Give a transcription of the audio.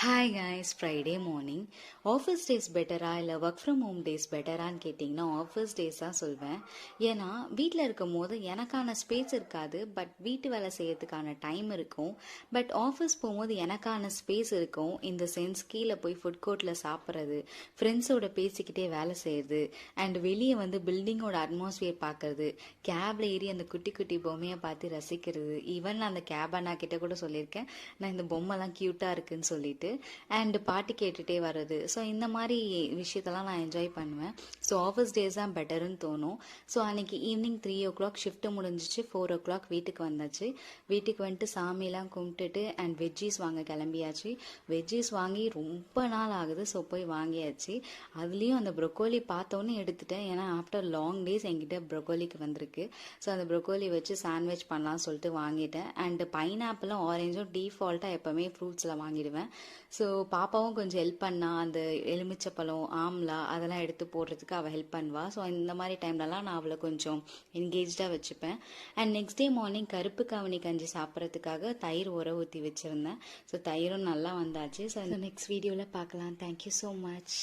Hi guys, Friday morning. Office days பெட்டரா இல்லை work from home days பெட்டரான்னு கேட்டிங்கன்னா office days தான் சொல்வேன். ஏன்னா வீட்டில் இருக்கும் போது எனக்கான ஸ்பேஸ் இருக்காது, பட் வீட்டு வேலை செய்யறதுக்கான டைம் இருக்கும். பட் ஆஃபீஸ் போகும்போது எனக்கான ஸ்பேஸ் இருக்கும். இந்த சென்ஸ் கீழே போய் ஃபுட் கோர்ட்டில் சாப்பிட்றது, ஃப்ரெண்ட்ஸோட பேசிக்கிட்டே வேலை செய்கிறது, அண்ட் வெளியே வந்து பில்டிங்கோட அட்மாஸ்பியர் பார்க்கறது, கேப்ல ஏறி அந்த குட்டி குட்டி பொம்மையை பார்த்து ரசிக்கிறது. ஈவன் நான் அந்த கேப் அண்ணா கிட்ட கூட சொல்லியிருக்கேன், நான் இந்த பொம்மைலாம் க்யூட்டாக இருக்குன்னு சொல்லிட்டு. அண்ட் பாட்டு கேட்டுகிட்டே வர்றது. ஸோ இந்த மாதிரி விஷயத்தெல்லாம் நான் என்ஜாய் பண்ணுவேன். ஸோ ஆஃபீஸ் டேஸ் தான் பெட்டர்னு தோணும். ஸோ அன்னைக்கு ஈவினிங் 3 o'clock ஷிஃப்ட்டு முடிஞ்சிச்சு. 4 o'clock வீட்டுக்கு வந்தாச்சு. வீட்டுக்கு வந்துட்டு சாமியெல்லாம் கும்பிட்டுட்டு அண்ட் வெஜ்ஜீஸ் வாங்க கிளம்பியாச்சு. வெஜ்ஜீஸ் வாங்கி ரொம்ப நாள் ஆகுது. ஸோ போய் வாங்கியாச்சு. அதுலேயும் அந்த ப்ரொக்கோலி பார்த்தோன்னே எடுத்துட்டேன். ஏன்னா ஆஃப்டர் லாங் டேஸ் என்கிட்ட ப்ரொக்கோலிக்கு வந்திருக்கு. ஸோ அந்த ப்ரொக்கோலி வச்சு சாண்ட்விச் பண்ணலாம்னு சொல்லிட்டு வாங்கிட்டேன். அண்ட் பைனாப்பிளும் ஆரஞ்சும் டீஃபால்ட்டாக எப்போவுமே ஃப்ரூட்ஸில் வாங்கிடுவேன். ஸோ பாப்பாவும் கொஞ்சம் ஹெல்ப் பண்ணா. அந்த எலுமிச்சப்பழம், ஆம்லா அதெல்லாம் எடுத்து போடுறதுக்கு அவள் ஹெல்ப் பண்ணுவா. ஸோ இந்த மாதிரி டைம்லலாம் நான் அவளை கொஞ்சம் என்கேஜாக வச்சுப்பேன். அண்ட் நெக்ஸ்ட் டே மார்னிங் கருப்பு கவனி கஞ்சி சாப்பிட்றதுக்காக தயிர் உர ஊற்றி வச்சுருந்தேன். ஸோ தயிரும் நல்லா வந்தாச்சு. ஸோ நெக்ஸ்ட் வீடியோவில் பார்க்கலாம். Thank you so much.